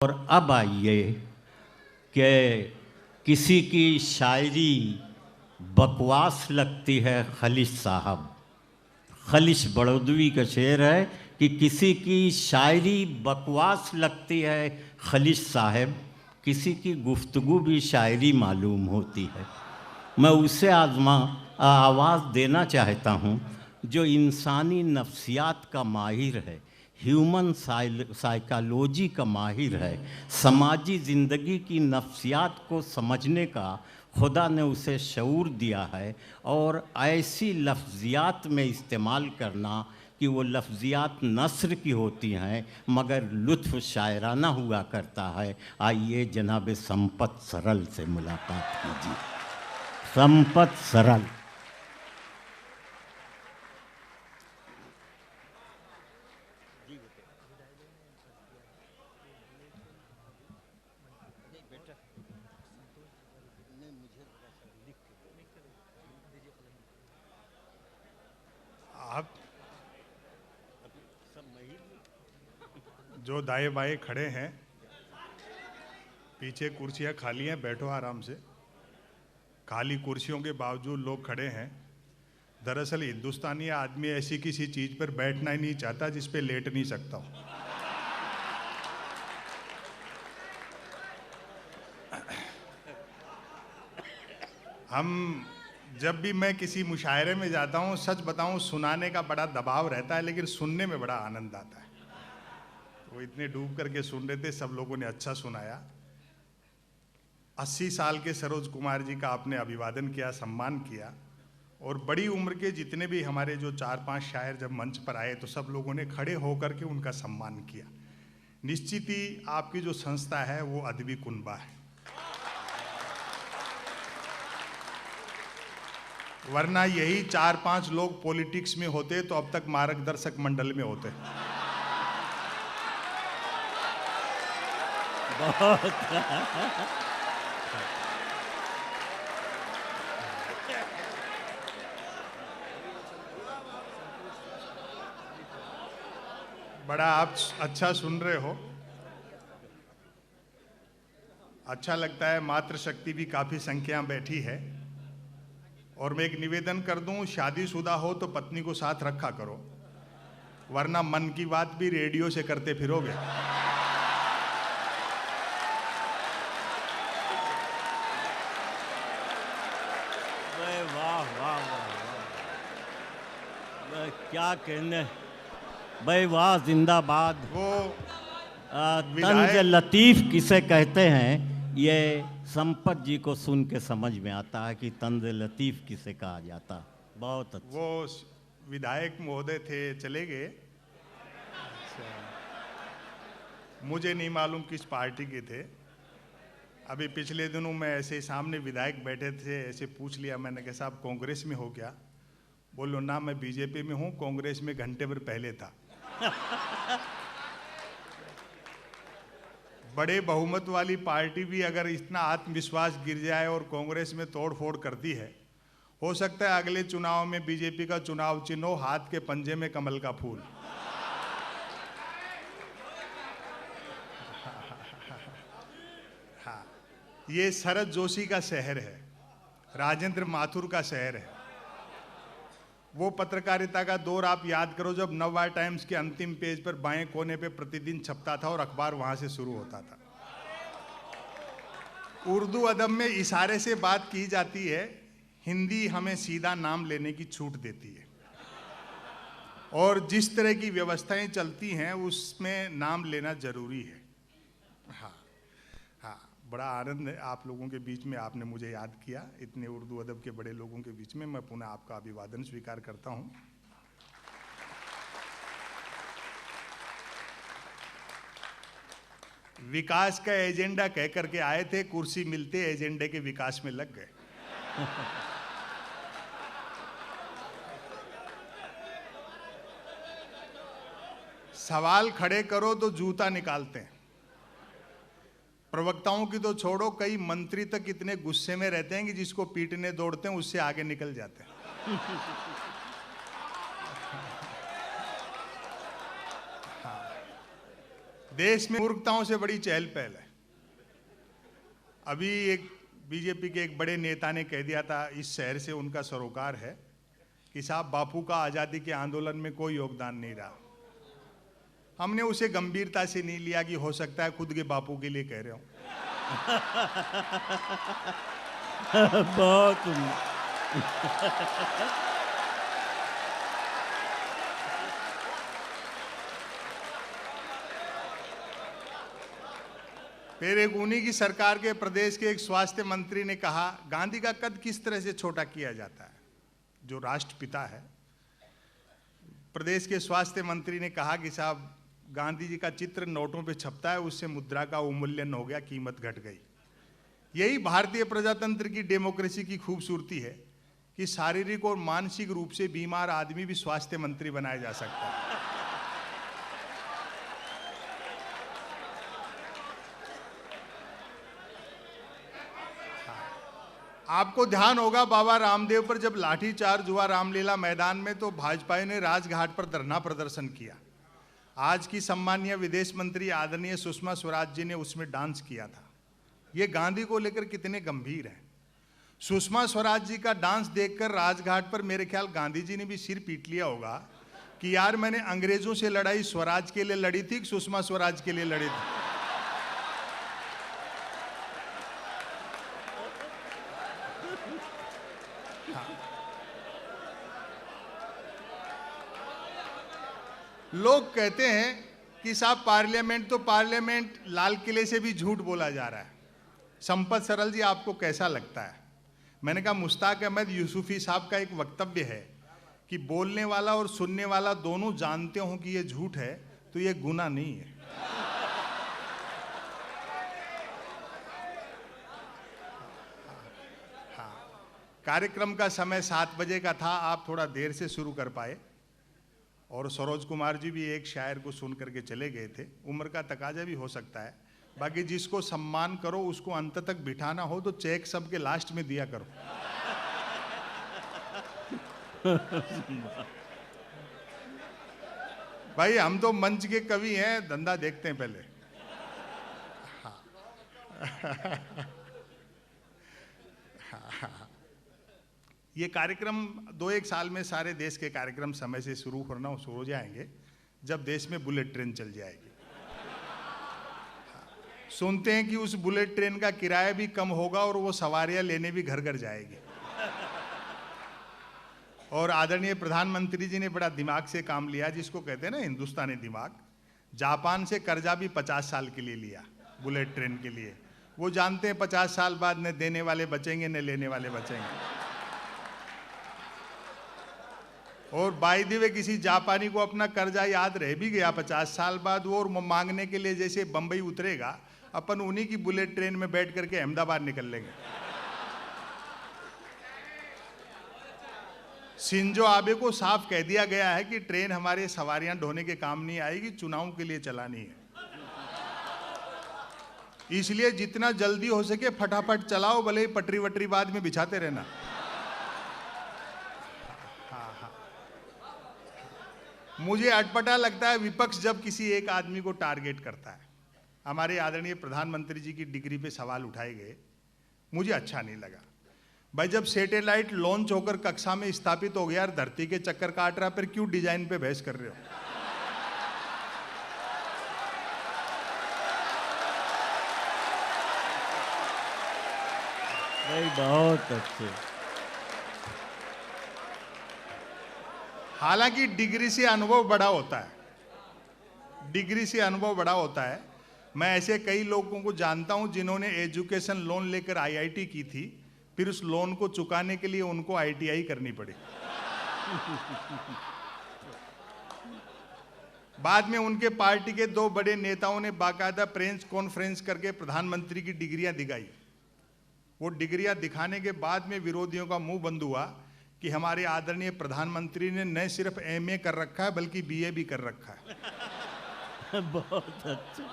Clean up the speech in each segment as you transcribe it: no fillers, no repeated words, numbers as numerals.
और अब आइए कि किसी की शायरी बकवास लगती है खलिश साहब। खलिश बड़ौदवी का शेर है कि किसी की शायरी बकवास लगती है खलिश साहब, किसी की गुफ्तगू भी शायरी मालूम होती है। मैं उसे आवाज़ देना चाहता हूँ जो इंसानी नफ्सियात का माहिर है, ह्यूमन साइकोलॉजी का माहिर है, समाजी ज़िंदगी की नफ्सियात को समझने का खुदा ने उसे शऊर दिया है और ऐसी लफ्ज़ियात में इस्तेमाल करना कि वो लफ्ज़ियात नस्र की होती हैं मगर लुत्फ़ शायराना हुआ करता है। आइए जनाब संपत सरल से मुलाकात कीजिए। संपत सरल। आप जो दाएं बाएं खड़े हैं, पीछे कुर्सियां खाली हैं, बैठो आराम से। खाली कुर्सियों के बावजूद लोग खड़े हैं। दरअसल हिंदुस्तानी आदमी ऐसी किसी चीज पर बैठना ही नहीं चाहता जिस पे लेट नहीं सकता हो। हम जब भी मैं किसी मुशायरे में जाता हूँ, सच बताऊँ, सुनाने का बड़ा दबाव रहता है लेकिन सुनने में बड़ा आनंद आता है। वो इतने डूब करके सुन रहे थे, सब लोगों ने अच्छा सुनाया। 80 साल के सरोज कुमार जी का आपने अभिवादन किया, सम्मान किया, और बड़ी उम्र के जितने भी हमारे जो 4-5 शायर जब मंच पर आए तो सब लोगों ने खड़े होकर के उनका सम्मान किया। निश्चित ही आपकी जो संस्था है वो अदबी कुनबा है, वरना यही 4-5 लोग पॉलिटिक्स में होते तो अब तक मार्गदर्शक मंडल में होते। बहुत बड़ा आप अच्छा सुन रहे हो, अच्छा लगता है। मातृशक्ति भी काफ़ी संख्या बैठी है। और मैं एक निवेदन कर दूं, शादीशुदा हो तो पत्नी को साथ रखा करो, वरना मन की बात भी रेडियो से करते फिरोगे। वाह वाह वाह वाह, क्या कहने भाई, वाह जिंदाबाद। वो तंज विधायक, लतीफ़ किसे कहते हैं ये संपत जी को सुन के समझ में आता है कि तंज लतीफ़ किसे कहा जाता। बहुत अच्छा। वो विधायक महोदय थे, चले गए। मुझे नहीं मालूम किस पार्टी के थे। अभी पिछले दिनों मैं ऐसे सामने विधायक बैठे थे, ऐसे पूछ लिया मैंने कि साहब कांग्रेस में हो क्या? बोलो ना, मैं बीजेपी में हूँ, कांग्रेस में घंटे भर पहले था। बड़े बहुमत वाली पार्टी भी अगर इतना आत्मविश्वास गिर जाए और कांग्रेस में तोड़ फोड़ करती है, हो सकता है अगले चुनाव में बीजेपी का चुनाव चिन्ह हो हाथ के पंजे में कमल का फूल। हाँ, ये शरद जोशी का शहर है, राजेंद्र माथुर का शहर है। वो पत्रकारिता का दौर आप याद करो जब नववार टाइम्स के अंतिम पेज पर बाएं कोने पे प्रतिदिन छपता था और अखबार वहां से शुरू होता था। उर्दू अदब में इशारे से बात की जाती है, हिंदी हमें सीधा नाम लेने की छूट देती है, और जिस तरह की व्यवस्थाएं चलती हैं उसमें नाम लेना जरूरी है। हाँ हाँ, बड़ा आनंद है आप लोगों के बीच में, आपने मुझे याद किया। इतने उर्दू अदब के बड़े लोगों के बीच में मैं पुनः आपका अभिवादन स्वीकार करता हूँ। विकास का एजेंडा कह करके आए थे, कुर्सी मिलते एजेंडे के विकास में लग गए। सवाल खड़े करो तो जूता निकालते हैं। प्रवक्ताओं की तो छोड़ो, कई मंत्री तक इतने गुस्से में रहते हैं कि जिसको पीटने दौड़ते हैं उससे आगे निकल जाते हैं। देश में मूर्खताओं से बड़ी चहल पहल है। अभी एक बीजेपी के एक बड़े नेता ने कह दिया था, इस शहर से उनका सरोकार है, कि साहब बापू का आज़ादी के आंदोलन में कोई योगदान नहीं रहा। हमने उसे गंभीरता से नहीं लिया कि हो सकता है खुद के बापू के लिए कह रहे हो। बहुत फिर एक उन्हीं की सरकार के प्रदेश के एक स्वास्थ्य मंत्री ने कहा, गांधी का कद किस तरह से छोटा किया जाता है, जो राष्ट्रपिता है। प्रदेश के स्वास्थ्य मंत्री ने कहा कि साहब गांधी जी का चित्र नोटों पे छपता है, उससे मुद्रा का अवमूल्यन हो गया, कीमत घट गई। यही भारतीय प्रजातंत्र की डेमोक्रेसी की खूबसूरती है कि शारीरिक और मानसिक रूप से बीमार आदमी भी स्वास्थ्य मंत्री बनाया जा सकता है। आपको ध्यान होगा बाबा रामदेव पर जब लाठीचार्ज हुआ रामलीला मैदान में, तो भाजपा ने राजघाट पर धरना प्रदर्शन किया। आज की सम्मानीय विदेश मंत्री आदरणीय सुषमा स्वराज जी ने उसमें डांस किया था। ये गांधी को लेकर कितने गंभीर हैं। सुषमा स्वराज जी का डांस देखकर राजघाट पर मेरे ख्याल गांधी जी ने भी सिर पीट लिया होगा कि यार मैंने अंग्रेजों से लड़ाई स्वराज के लिए लड़ी थी, सुषमा स्वराज के लिए लड़ी थी। लोग कहते हैं कि साहब पार्लियामेंट तो पार्लियामेंट, लाल किले से भी झूठ बोला जा रहा है। संपत सरल जी, आपको कैसा लगता है? मैंने कहा मुश्ताक अहमद यूसुफी साहब का एक वक्तव्य है कि बोलने वाला और सुनने वाला दोनों जानते हों कि ये झूठ है तो ये गुनाह नहीं है। कार्यक्रम का समय 7 बजे का था, आप थोड़ा देर से शुरू कर पाए, और सरोज कुमार जी भी एक शायर को सुन करके चले गए थे। उम्र का तकाजा भी हो सकता है। बाकी जिसको सम्मान करो उसको अंत तक बिठाना हो तो चेक सबके लास्ट में दिया करो। भाई हम तो मंच के कवि हैं, धंधा देखते हैं पहले। ये कार्यक्रम 2-1 साल में सारे देश के कार्यक्रम समय से शुरू हो जाएंगे जब देश में बुलेट ट्रेन चल जाएगी। सुनते हैं कि उस बुलेट ट्रेन का किराया भी कम होगा और वो सवारियां लेने भी घर घर जाएगी। और आदरणीय प्रधानमंत्री जी ने बड़ा दिमाग से काम लिया, जिसको कहते हैं ना हिंदुस्तानी दिमाग। जापान से कर्जा भी 50 साल के लिए लिया बुलेट ट्रेन के लिए। वो जानते हैं 50 साल बाद न देने वाले बचेंगे न लेने वाले बचेंगे। और बाय द वे किसी जापानी को अपना कर्जा याद रह भी गया 50 साल बाद, वो और मांगने के लिए जैसे बंबई उतरेगा, अपन उन्हीं की बुलेट ट्रेन में बैठ करके अहमदाबाद निकल लेंगे। शिंजो आबे को साफ कह दिया गया है कि ट्रेन हमारे सवारियां ढोने के काम नहीं आएगी, चुनाव के लिए चलानी है। इसलिए जितना जल्दी हो सके फटाफट चलाओ, भले ही पटरी वटरी बाद में बिछाते रहना। मुझे अटपटा लगता है विपक्ष जब किसी एक आदमी को टारगेट करता है। हमारे आदरणीय प्रधानमंत्री जी की डिग्री पे सवाल उठाए गए, मुझे अच्छा नहीं लगा। भाई जब सैटेलाइट लॉन्च होकर कक्षा में स्थापित हो गया, धरती के चक्कर काट रहा, फिर क्यों डिजाइन पे बहस कर रहे हो? भाई बहुत अच्छे। हालांकि डिग्री से अनुभव बड़ा होता है, डिग्री से अनुभव बड़ा होता है। मैं ऐसे कई लोगों को जानता हूं जिन्होंने एजुकेशन लोन लेकर आईआईटी की थी, फिर उस लोन को चुकाने के लिए उनको आईटीआई करनी पड़ी। बाद में उनके पार्टी के 2 बड़े नेताओं ने बाकायदा प्रेस कॉन्फ्रेंस करके प्रधानमंत्री की डिग्रियां दिखाई। वो डिग्रियां दिखाने के बाद में विरोधियों का मुंह बंद हुआ कि हमारे आदरणीय प्रधानमंत्री ने न सिर्फ एमए कर रखा है बल्कि बीए भी कर रखा है। बहुत अच्छा।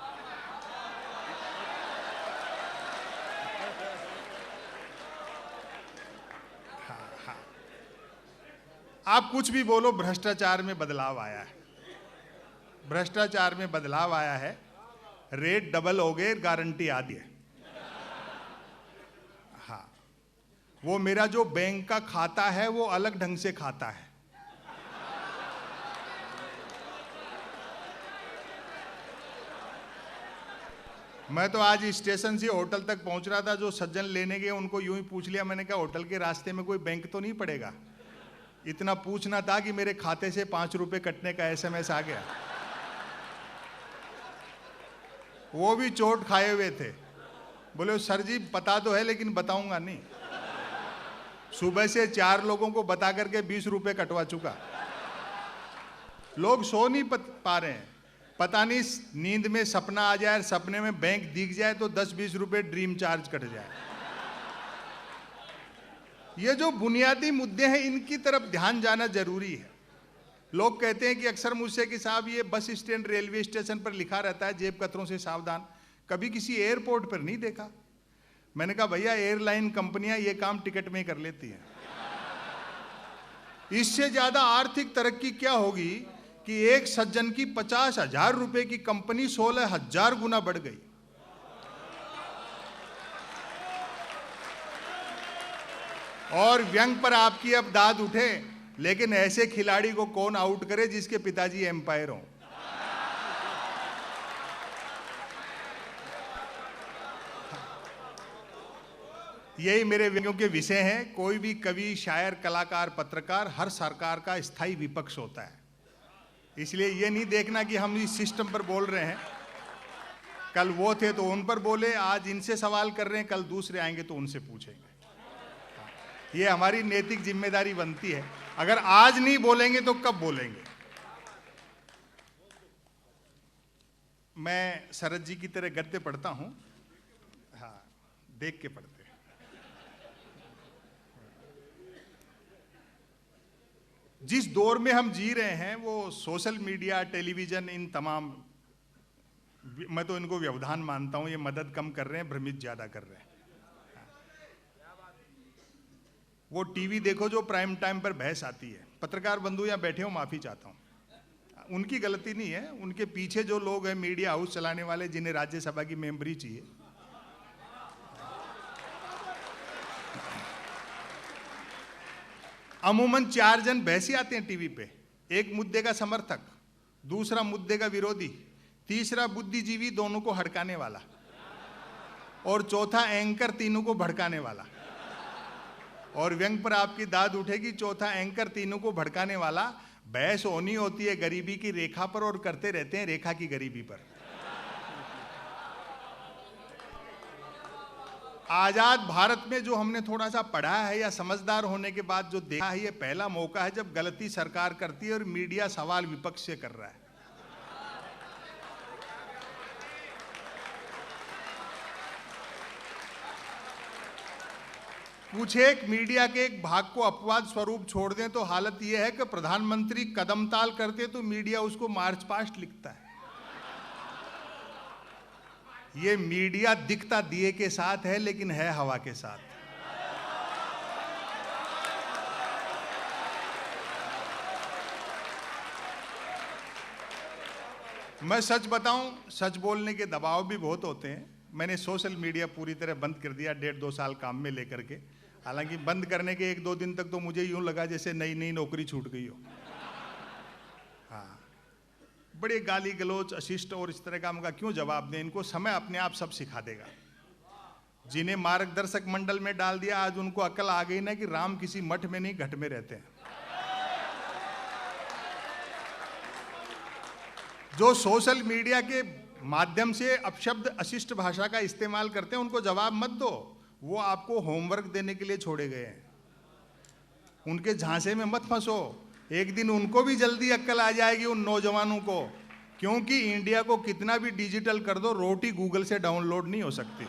आप कुछ भी बोलो, भ्रष्टाचार में बदलाव आया है, भ्रष्टाचार में बदलाव आया है। रेट डबल हो गए, गारंटी आती है। हाँ, वो मेरा जो बैंक का खाता है वो अलग ढंग से खाता है। मैं तो आज स्टेशन से होटल तक पहुंच रहा था, जो सज्जन लेने गए उनको यूं ही पूछ लिया, मैंने कहा होटल के रास्ते में कोई बैंक तो नहीं पड़ेगा? इतना पूछना था कि मेरे खाते से 5 रुपए कटने का SMS आ गया। वो भी चोट खाए हुए थे। बोले सर जी पता तो है लेकिन बताऊंगा नहीं। सुबह से 4 लोगों को बता करके 20 रुपए कटवा चुका। लोग सो नहीं पा रहे हैं। पता नहीं नींद में सपना आ जाए, सपने में बैंक दिख जाए तो 10-20 रुपए ड्रीम चार्ज कट जाए। ये जो बुनियादी मुद्दे हैं इनकी तरफ ध्यान जाना जरूरी है। लोग कहते हैं कि अक्सर मुझसे कि साहब ये बस स्टैंड, रेलवे स्टेशन पर लिखा रहता है जेब कतरों से सावधान, कभी किसी एयरपोर्ट पर नहीं देखा। मैंने कहा भैया एयरलाइन कंपनियां ये काम टिकट में ही कर लेती हैं। इससे ज्यादा आर्थिक तरक्की क्या होगी कि एक सज्जन की 50,000 रुपए की कंपनी 16,000 गुना बढ़ गई। और व्यंग पर आपकी अब दाद उठे, लेकिन ऐसे खिलाड़ी को कौन आउट करे जिसके पिताजी एम्पायर हों। यही मेरे व्यंग्यों के विषय हैं। कोई भी कवि, शायर, कलाकार, पत्रकार हर सरकार का स्थायी विपक्ष होता है। इसलिए ये नहीं देखना कि हम इस सिस्टम पर बोल रहे हैं, कल वो थे तो उन पर बोले, आज इनसे सवाल कर रहे हैं, कल दूसरे आएंगे तो उनसे पूछेंगे। ये हमारी नैतिक जिम्मेदारी बनती है। अगर आज नहीं बोलेंगे तो कब बोलेंगे? मैं शरद जी की तरह गद्य पढ़ता हूं। हाँ, देख के पढ़ते हैं। जिस दौर में हम जी रहे हैं वो सोशल मीडिया, टेलीविजन, इन तमाम, मैं तो इनको व्यवधान मानता हूं। ये मदद कम कर रहे हैं, भ्रमित ज्यादा कर रहे हैं। वो टीवी देखो जो प्राइम टाइम पर बहस आती है। पत्रकार बंधु यहाँ बैठे हो, माफी चाहता हूं, उनकी गलती नहीं है। उनके पीछे जो लोग हैं मीडिया हाउस चलाने वाले, जिन्हें राज्यसभा की मेंबरी चाहिए, अमूमन 4 जन बहसी आते हैं टीवी पे। एक मुद्दे का समर्थक, दूसरा मुद्दे का विरोधी, तीसरा बुद्धिजीवी दोनों को हड़काने वाला, और चौथा एंकर तीनों को भड़काने वाला। और व्यंग पर आपकी दाद उठेगी, चौथा एंकर तीनों को भड़काने वाला। बहस होनी होती है गरीबी की रेखा पर और करते रहते हैं रेखा की गरीबी पर। आजाद भारत में जो हमने थोड़ा सा पढ़ा है या समझदार होने के बाद जो देखा है, ये पहला मौका है जब गलती सरकार करती है और मीडिया सवाल विपक्ष से कर रहा है। कुछ एक मीडिया के एक भाग को अपवाद स्वरूप छोड़ दें तो हालत यह है कि प्रधानमंत्री कदम ताल करते तो मीडिया उसको मार्च पास्ट लिखता है। ये मीडिया दिखता दिए के साथ है लेकिन है हवा के साथ। मैं सच बताऊं, सच बोलने के दबाव भी बहुत होते हैं। मैंने सोशल मीडिया पूरी तरह बंद कर दिया 1.5-2 साल काम में लेकर के। हालांकि बंद करने के 1-2 दिन तक तो मुझे यूं लगा जैसे नई नई नौकरी छूट गई हो। हाँ, बड़े गाली गलोच, अशिष्ट और इस तरह का हमका क्यों जवाब दें? इनको समय अपने आप सब सिखा देगा। जिन्हें मार्गदर्शक मंडल में डाल दिया, आज उनको अकल आ गई ना कि राम किसी मठ में नहीं घट में रहते हैं। जो सोशल मीडिया के माध्यम से अपशब्द, अशिष्ट भाषा का इस्तेमाल करते हैं, उनको जवाब मत दो। वो आपको होमवर्क देने के लिए छोड़े गए हैं। उनके झांसे में मत फंसो। एक दिन उनको भी जल्दी अक्ल आ जाएगी, उन नौजवानों को। क्योंकि इंडिया को कितना भी डिजिटल कर दो, रोटी गूगल से डाउनलोड नहीं हो सकती।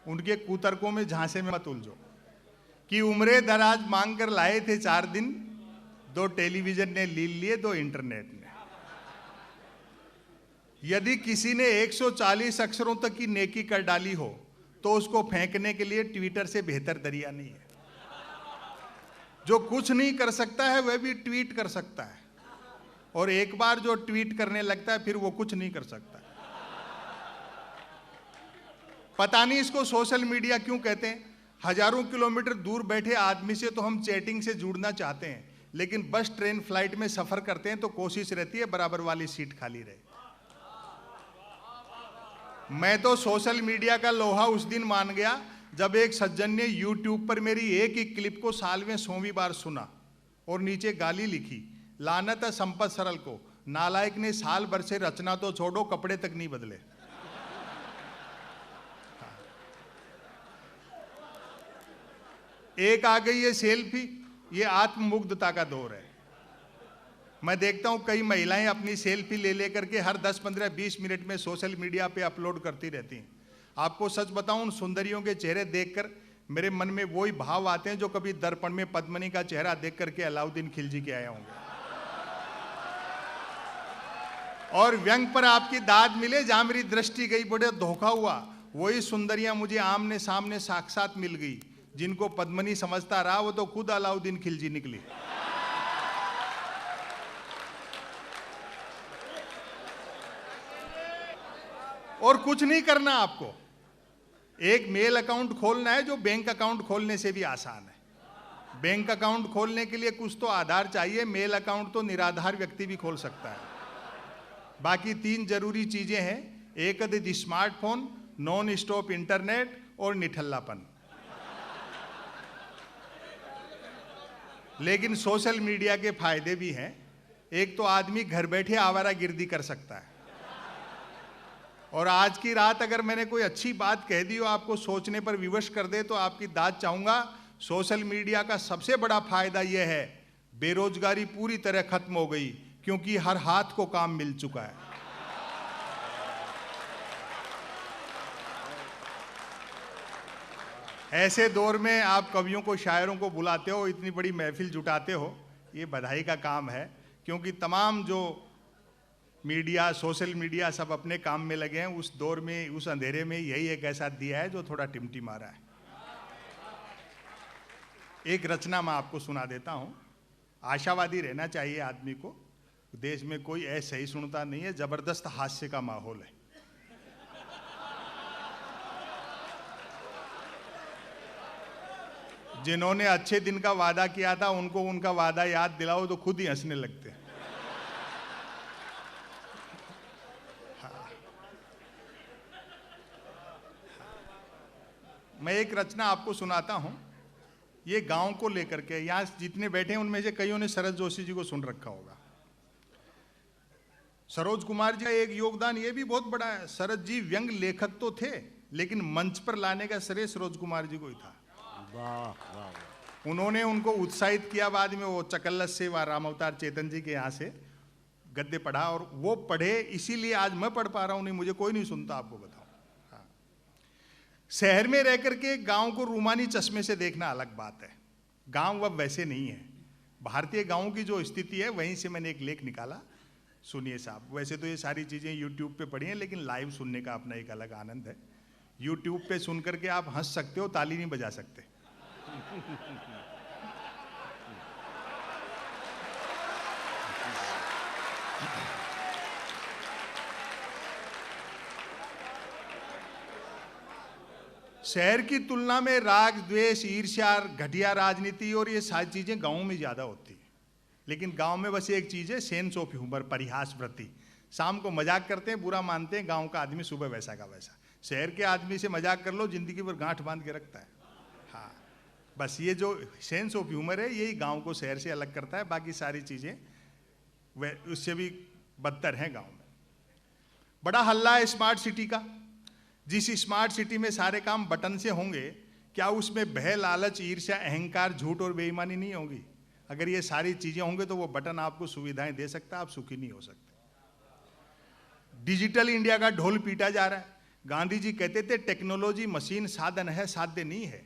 उनके कुतर्कों में झांसे में मत उलझो कि उम्रे दराज मांग कर लाए थे 4 दिन, 2 टेलीविजन ने लील लिए, 2 इंटरनेट ने। यदि किसी ने 140 अक्षरों तक की नेकी कर डाली हो तो उसको फेंकने के लिए ट्विटर से बेहतर दरिया नहीं है। जो कुछ नहीं कर सकता है वह भी ट्वीट कर सकता है, और एक बार जो ट्वीट करने लगता है फिर वो कुछ नहीं कर सकता। पता नहीं इसको सोशल मीडिया क्यों कहते हैं। हजारों किलोमीटर दूर बैठे आदमी से तो हम चैटिंग से जुड़ना चाहते हैं, लेकिन बस ट्रेन फ्लाइट में सफर करते हैं तो कोशिश रहती है बराबर वाली सीट खाली रहे। मैं तो सोशल मीडिया का लोहा उस दिन मान गया जब एक सज्जन ने यूट्यूब पर मेरी एक ही क्लिप को साल में 100वीं बार सुना और नीचे गाली लिखी, लानत है संपत सरल को, नालायक ने साल भर से रचना तो छोड़ो कपड़े तक नहीं बदले। एक आ गई है सेल्फी, ये आत्ममुग्धता का दौर है। मैं देखता हूं कई महिलाएं अपनी सेल्फी ले लेकर के हर 10, 15, 20 मिनट में सोशल मीडिया पे अपलोड करती रहती हैं। आपको सच बताऊं, उन सुंदरियों के चेहरे देखकर मेरे मन में वही भाव आते हैं जो कभी दर्पण में पद्मनी का चेहरा देख करके अलाउद्दीन खिलजी के आए होंगे। और व्यंग पर आपकी दाद मिले, जहां मेरी दृष्टि गई बड़े धोखा हुआ, वही सुंदरियां मुझे आमने सामने साक्षात मिल गई। जिनको पद्मनी समझता रहा वो तो खुद अलाउद्दीन खिलजी निकली। और कुछ नहीं करना आपको, एक मेल अकाउंट खोलना है जो बैंक अकाउंट खोलने से भी आसान है। बैंक अकाउंट खोलने के लिए कुछ तो आधार चाहिए, मेल अकाउंट तो निराधार व्यक्ति भी खोल सकता है। बाकी 3 जरूरी चीजें हैं, एक स्मार्टफोन, नॉन स्टॉप इंटरनेट और निठल्लापन। लेकिन सोशल मीडिया के फायदे भी हैं। एक तो आदमी घर बैठे आवारागर्दी कर सकता है, और आज की रात अगर मैंने कोई अच्छी बात कह दी और आपको सोचने पर विवश कर दे तो आपकी दाद चाहूंगा। सोशल मीडिया का सबसे बड़ा फायदा यह है, बेरोजगारी पूरी तरह खत्म हो गई, क्योंकि हर हाथ को काम मिल चुका है। ऐसे दौर में आप कवियों को, शायरों को बुलाते हो, इतनी बड़ी महफिल जुटाते हो, ये बधाई का काम है। क्योंकि तमाम जो मीडिया, सोशल मीडिया सब अपने काम में लगे हैं। उस दौर में, उस अंधेरे में यही एक ऐसा दिया है जो थोड़ा टिमटिमा रहा है। एक रचना मैं आपको सुना देता हूं। आशावादी रहना चाहिए आदमी को। देश में कोई असहिष्णुता नहीं है, जबरदस्त हास्य का माहौल है। जिन्होंने अच्छे दिन का वादा किया था उनको उनका वादा याद दिलाओ तो खुद ही हंसने लगते हैं। मैं एक रचना आपको सुनाता हूं, ये गांव को लेकर के। यहां जितने बैठे हैं उनमें से कईयों ने शरद जोशी जी को सुन रखा होगा। सरोज कुमार जी का एक योगदान ये भी बहुत बड़ा है। शरद जी व्यंग लेखक तो थे, लेकिन मंच पर लाने का श्रेय सरोज कुमार जी को ही था। वाह वाह। उन्होंने उनको उत्साहित किया। बाद में वो चकल्लस से व राम अवतार चेतन जी के यहाँ से गद्य पढ़ा, और वो पढ़े, इसीलिए आज मैं पढ़ पा रहा हूँ। नहीं, मुझे कोई नहीं सुनता, आपको बताऊं। हाँ। शहर में रह करके गांव को रूमानी चश्मे से देखना अलग बात है। गांव अब वैसे नहीं है। भारतीय गांव की जो स्थिति है, वहीं से मैंने एक लेख निकाला, सुनिए साहब। वैसे तो ये सारी चीजें यूट्यूब पे पढ़ी हैं, लेकिन लाइव सुनने का अपना एक अलग आनंद है। यूट्यूब पे सुन करके आप हंस सकते हो, ताली नहीं बजा सकते। शहर की तुलना में राग, द्वेष, ईर्ष्या, घटिया राजनीति और ये सारी चीजें गांव में ज्यादा होती है। लेकिन गांव में बस एक चीज है, सेंस ऑफ ह्यूमर, परिहास वृत्ति। शाम को मजाक करते हैं, बुरा मानते हैं। गांव का आदमी सुबह वैसा का वैसा। शहर के आदमी से मजाक कर लो, जिंदगी भर गांठ बांध के रखता है। हाँ, बस ये जो सेंस ऑफ ह्यूमर है, यही गांव को शहर से अलग करता है। बाकी सारी चीजें वह उससे भी बदतर हैं गांव में। बड़ा हल्ला है स्मार्ट सिटी का। जिस स्मार्ट सिटी में सारे काम बटन से होंगे, क्या उसमें भय, लालच, ईर्ष्या, अहंकार, झूठ और बेईमानी नहीं होगी? अगर ये सारी चीजें होंगे तो वो बटन आपको सुविधाएं दे सकता है, आप सुखी नहीं हो सकते। डिजिटल इंडिया का ढोल पीटा जा रहा है। गांधी जी कहते थे टेक्नोलॉजी मशीन साधन है, साध्य नहीं है।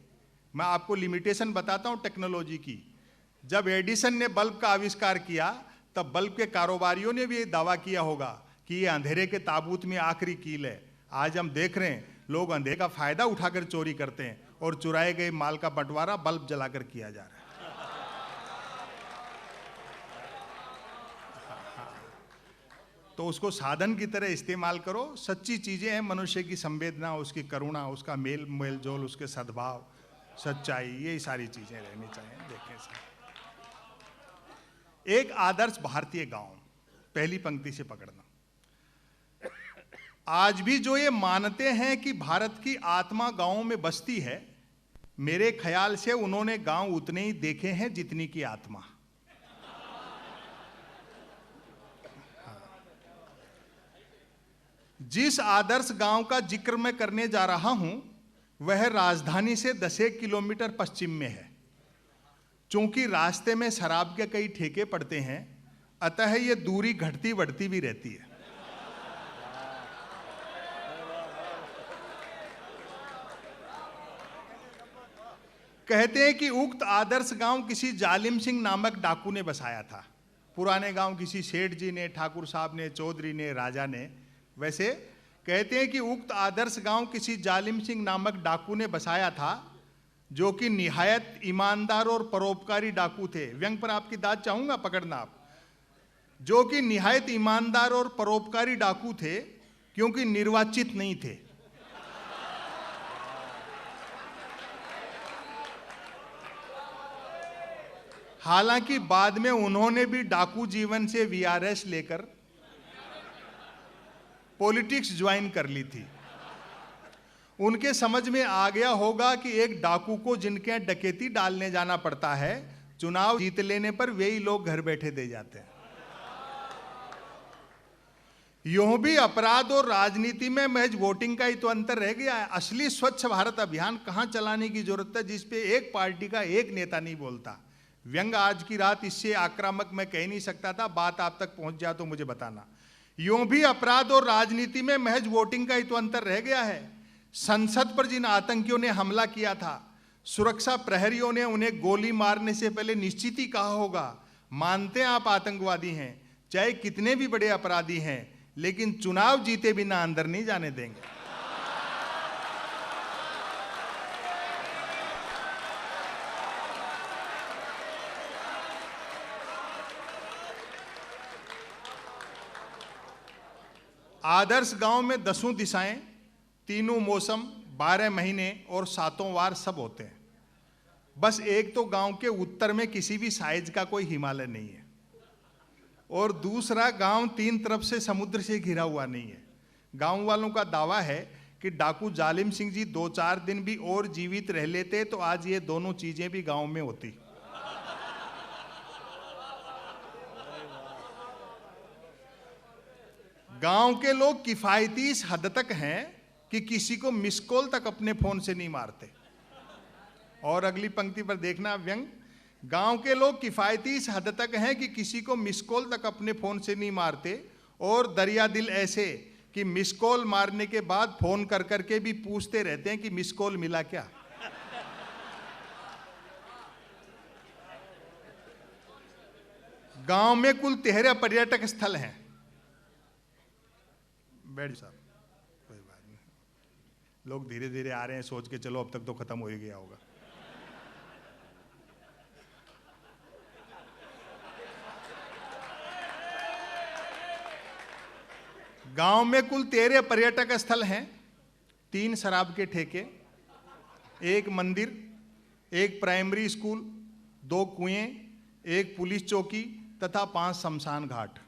मैं आपको लिमिटेशन बताता हूं टेक्नोलॉजी की। जब एडिसन ने बल्ब का आविष्कार किया, तब बल्ब के कारोबारियों ने भी ये दावा किया होगा कि ये अंधेरे के ताबूत में आखिरी कील है। आज हम देख रहे हैं लोग अंधेरे का फायदा उठाकर चोरी करते हैं और चुराए गए माल का बंटवारा बल्ब जलाकर किया जा रहा है। तो उसको साधन की तरह इस्तेमाल करो। सच्ची चीजें हैं, मनुष्य की संवेदना, उसकी करुणा, उसका मेल जोल, उसके सद्भाव, सच्चाई, ये सारी चीजें रहनी चाहिए। देखें सर, एक आदर्श भारतीय गांव, पहली पंक्ति से पकड़ना। आज भी जो ये मानते हैं कि भारत की आत्मा गांवों में बसती है, मेरे ख्याल से उन्होंने गांव उतने ही देखे हैं जितनी की आत्मा। जिस आदर्श गांव का जिक्र मैं करने जा रहा हूं, वह राजधानी से 10 किलोमीटर पश्चिम में है। चूंकि रास्ते में शराब के कई ठेके पड़ते हैं, अतः यह दूरी घटती बढ़ती भी रहती है। कहते हैं कि उक्त आदर्श गांव किसी जालिम सिंह नामक डाकू ने बसाया था। पुराने गांव किसी सेठ जी ने, ठाकुर साहब ने, चौधरी ने, राजा ने। वैसे कहते हैं कि उक्त आदर्श गांव किसी जालिम सिंह नामक डाकू ने बसाया था, जो कि निहायत ईमानदार और परोपकारी डाकू थे। व्यंग पर आपकी दाद चाहूंगा, पकड़ना आप। जो कि निहायत ईमानदार और परोपकारी डाकू थे, क्योंकि निर्वाचित नहीं थे। हालांकि बाद में उन्होंने भी डाकू जीवन से वीआरएस लेकर पॉलिटिक्स ज्वाइन कर ली थी। उनके समझ में आ गया होगा कि एक डाकू को जिनके डकैती डालने जाना पड़ता है, चुनाव जीत लेने पर वे ही लोग घर बैठे दे जाते हैं। यूं भी अपराध और राजनीति में महज वोटिंग का ही तो अंतर रह गया है। असली स्वच्छ भारत अभियान कहां चलाने की जरूरत है, जिसपे एक पार्टी का एक नेता नहीं बोलता। व्यंग आज की रात इससे आक्रामक मैं कह नहीं सकता था, बात आप तक पहुंच जाए तो मुझे बताना। यूं भी अपराध और राजनीति में महज वोटिंग का ही तो अंतर रह गया है। संसद पर जिन आतंकियों ने हमला किया था, सुरक्षा प्रहरियों ने उन्हें गोली मारने से पहले निश्चित ही कहा होगा, मानते हैं आप आतंकवादी हैं, चाहे कितने भी बड़े अपराधी हैं, लेकिन चुनाव जीते बिना अंदर नहीं जाने देंगे। आदर्श गांव में 10 दिशाएं, 3 मौसम, 12 महीने और 7 वार सब होते हैं। बस एक तो गांव के उत्तर में किसी भी साइज का कोई हिमालय नहीं है, और दूसरा गांव 3 तरफ से समुद्र से घिरा हुआ नहीं है। गांव वालों का दावा है कि डाकू जालिम सिंह जी 2-4 दिन भी और जीवित रह लेते तो आज ये दोनों चीजें भी गांव में होती। गांव के लोग किफायती इस हद तक हैं कि किसी को मिस कॉल तक अपने फोन से नहीं मारते। और अगली पंक्ति पर देखना व्यंग, गांव के लोग किफायती इस हद तक हैं कि किसी को मिस कॉल तक अपने फोन से नहीं मारते, और दरिया दिल ऐसे कि मिस कॉल मारने के बाद फोन कर करके भी पूछते रहते हैं कि मिस कॉल मिला क्या। गांव में कुल 13 पर्यटक स्थल हैं। बैठ साहब, कोई बात नहीं, लोग धीरे धीरे आ रहे हैं, सोच के चलो अब तक तो खत्म हो ही गया होगा। गांव में कुल 13 पर्यटक स्थल हैं, 3 शराब के ठेके, 1 मंदिर, 1 प्राइमरी स्कूल, 2 कुएं, 1 पुलिस चौकी तथा 5 शमशान घाट।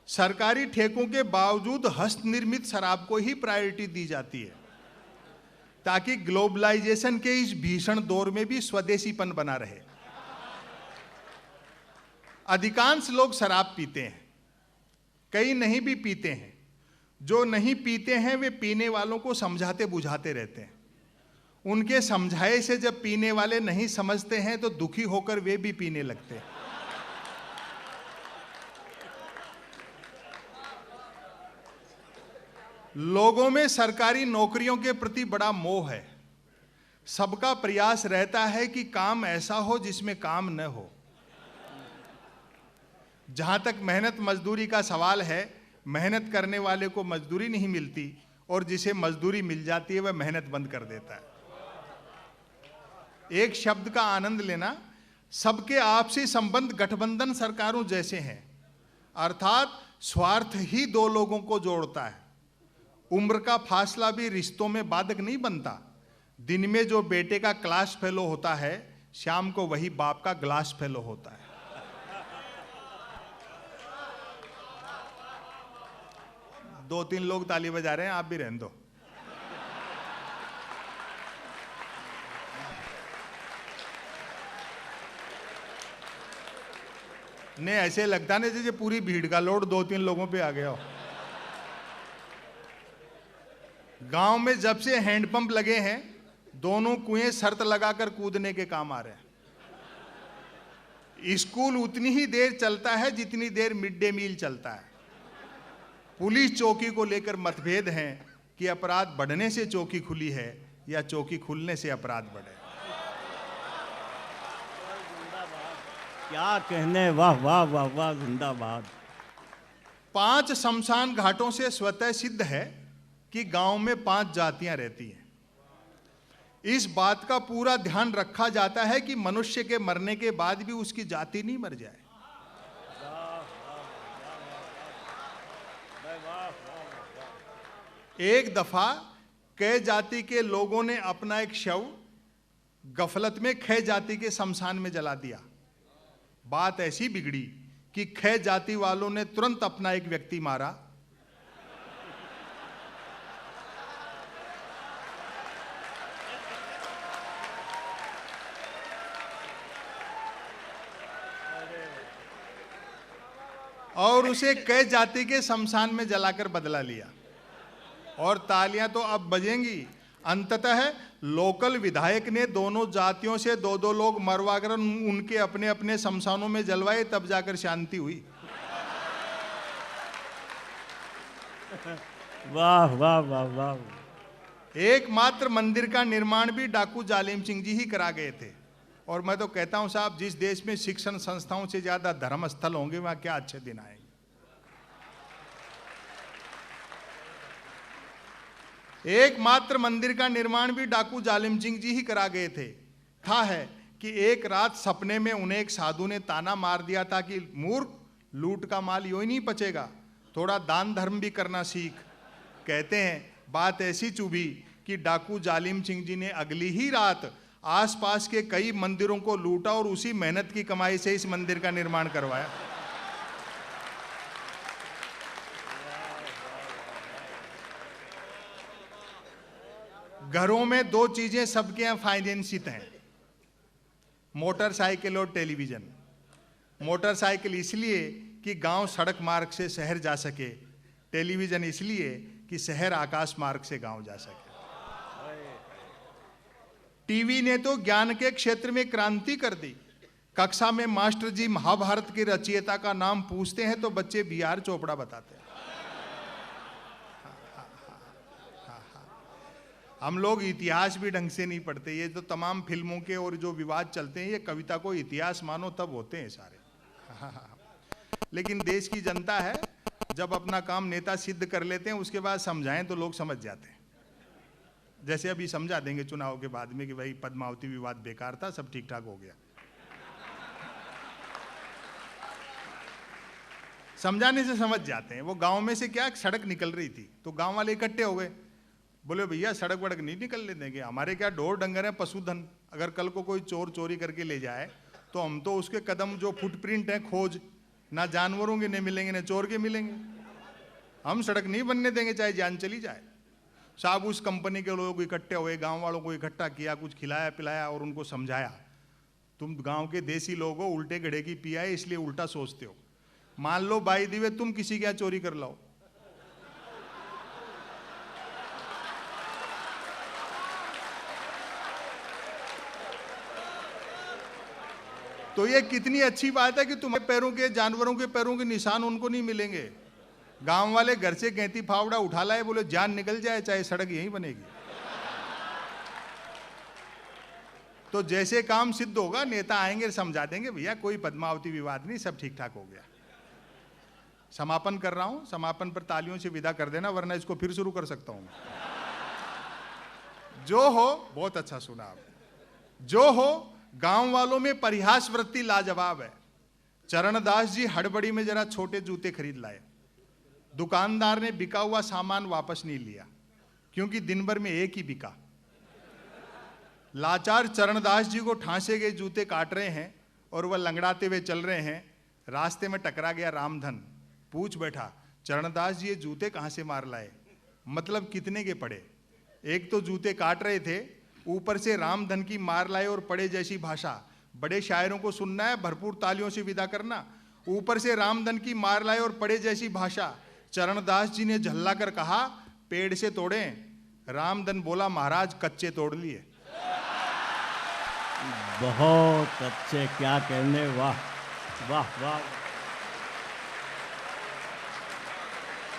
सरकारी ठेकों के बावजूद हस्तनिर्मित शराब को ही प्रायोरिटी दी जाती है, ताकि ग्लोबलाइजेशन के इस भीषण दौर में भी स्वदेशीपन बना रहे। अधिकांश लोग शराब पीते हैं, कई नहीं भी पीते हैं। जो नहीं पीते हैं वे पीने वालों को समझाते बुझाते रहते हैं। उनके समझाए से जब पीने वाले नहीं समझते हैं तो दुखी होकर वे भी पीने लगते हैं। लोगों में सरकारी नौकरियों के प्रति बड़ा मोह है। सबका प्रयास रहता है कि काम ऐसा हो जिसमें काम न हो। जहां तक मेहनत मजदूरी का सवाल है, मेहनत करने वाले को मजदूरी नहीं मिलती और जिसे मजदूरी मिल जाती है वह मेहनत बंद कर देता है। एक शब्द का आनंद लेना, सबके आपसी संबंध गठबंधन सरकारों जैसे हैं, अर्थात स्वार्थ ही दो लोगों को जोड़ता है। उम्र का फासला भी रिश्तों में बाधक नहीं बनता। दिन में जो बेटे का क्लास फेलो होता है, शाम को वही बाप का ग्लास फेलो होता है। दो तीन लोग ताली बजा रहे हैं, आप भी रहने दो। नहीं, ऐसे लगता नहीं जैसे पूरी भीड़ का लोड दो तीन लोगों पे आ गया हो। गांव में जब से हैंडपंप लगे हैं, दोनों कुएं शर्त लगाकर कूदने के काम आ रहे हैं। स्कूल उतनी ही देर चलता है जितनी देर मिड डे मील चलता है। पुलिस चौकी को लेकर मतभेद हैं कि अपराध बढ़ने से चौकी खुली है या चौकी खुलने से अपराध बढ़े। क्या कहने, वाह वाह वाह वाह, जिंदाबाद। 5 शमशान घाटों से स्वतः सिद्ध है कि गांव में 5 जातियां रहती हैं। इस बात का पूरा ध्यान रखा जाता है कि मनुष्य के मरने के बाद भी उसकी जाति नहीं मर जाए। एक दफा कै जाति के लोगों ने अपना एक शव गफलत में खे जाति के शमशान में जला दिया। बात ऐसी बिगड़ी कि खे जाति वालों ने तुरंत अपना एक व्यक्ति मारा। और उसे कै जाति के शमशान में जलाकर बदला लिया। और तालियां तो अब बजेंगी। अंततः लोकल विधायक ने दोनों जातियों से 2-2 लोग मरवाकर उनके अपने अपने शमशानों में जलवाए, तब जाकर शांति हुई। वाह वाह वाह वाह। एकमात्र मंदिर का निर्माण भी डाकू जालिम सिंह जी ही करा गए थे। और मैं तो कहता हूं साहब, जिस देश में शिक्षण संस्थाओं से ज्यादा धर्म स्थल होंगे, वहां क्या अच्छे दिन आएंगे। एकमात्र मंदिर का निर्माण भी डाकू जालिम सिंह जी ही करा गए थे। था है कि एक रात सपने में उन्हें एक साधु ने ताना मार दिया था कि मूर्ख, लूट का माल यूं ही नहीं पचेगा, थोड़ा दान धर्म भी करना सीख। कहते हैं बात ऐसी चुभी कि डाकू जालिम सिंह जी ने अगली ही रात आसपास के कई मंदिरों को लूटा और उसी मेहनत की कमाई से इस मंदिर का निर्माण करवाया। घरों में 2 चीजें सबके यहां फाइनेंसित हैं, मोटरसाइकिल और टेलीविजन। मोटरसाइकिल इसलिए कि गांव सड़क मार्ग से शहर जा सके, टेलीविजन इसलिए कि शहर आकाश मार्ग से गांव जा सके। टीवी ने तो ज्ञान के क्षेत्र में क्रांति कर दी। कक्षा में मास्टर जी महाभारत के रचयिता का नाम पूछते हैं तो बच्चे BR चोपड़ा बताते हैं। हम लोग इतिहास भी ढंग से नहीं पढ़ते। ये तो तमाम फिल्मों के और जो विवाद चलते हैं, ये कविता को इतिहास मानो तब होते हैं सारे। लेकिन देश की जनता है, जब अपना काम नेता सिद्ध कर लेते हैं उसके बाद समझाएं तो लोग समझ जाते हैं। जैसे अभी समझा देंगे चुनाव के बाद में कि भाई पद्मावती विवाद बेकार था, सब ठीक ठाक हो गया। समझाने से समझ जाते हैं। वो गांव में से क्या सड़क निकल रही थी तो गांव वाले इकट्ठे हो गए, बोले भैया सड़क वड़क नहीं निकलने देंगे, हमारे क्या ढोर डंगर है, पशुधन। अगर कल को कोई चोर चोरी करके ले जाए तो हम तो उसके कदम जो फुटप्रिंट है खोज, ना जानवरों के नहीं मिलेंगे ना चोर के मिलेंगे। हम सड़क नहीं बनने देंगे चाहे जान चली जाए। साहब उस कंपनी के लोग इकट्ठे हुए, गांव वालों को इकट्ठा किया, कुछ खिलाया पिलाया और उनको समझाया, तुम गांव के देसी लोग हो, उल्टे घड़े की पिया है इसलिए उल्टा सोचते हो। मान लो बाई दिवे तुम किसी के यहाँ चोरी कर लाओ, तो ये कितनी अच्छी बात है कि तुम्हारे पैरों के, जानवरों के पैरों के निशान उनको नहीं मिलेंगे। गांव वाले घर से गैंती फावड़ा उठा लाए, बोले जान निकल जाए चाहे सड़क यहीं बनेगी। तो जैसे काम सिद्ध होगा नेता आएंगे समझा देंगे भैया कोई पद्मावती विवाद नहीं, सब ठीक ठाक हो गया। समापन कर रहा हूं, समापन पर तालियों से विदा कर देना, वरना इसको फिर शुरू कर सकता हूं। जो हो, बहुत अच्छा सुना आप, जो हो, गांव वालों में परिहास वृत्ति लाजवाब है। चरणदास जी हड़बड़ी में जरा छोटे जूते खरीद लाए। दुकानदार ने बिका हुआ सामान वापस नहीं लिया, क्योंकि दिन भर में एक ही बिका। लाचार चरणदास जी को ठांसे गए जूते काट रहे हैं और वह लंगड़ाते हुए चल रहे हैं। रास्ते में टकरा गया रामधन, पूछ बैठा, चरणदास जी ये जूते कहां से मार लाए, मतलब कितने के पड़े? एक तो जूते काट रहे थे, ऊपर से रामधन की मार लाए और पड़े जैसी भाषा। बड़े शायरों को सुनना है, भरपूर तालियों से विदा करना। ऊपर से रामधन की मार लाए और पड़े जैसी भाषा। चरणदास जी ने झल्ला कर कहा, पेड़ से तोड़े। रामधन बोला, महाराज कच्चे तोड़ लिए। बहुत अच्छे, क्या कहने, वाह वाह वाह।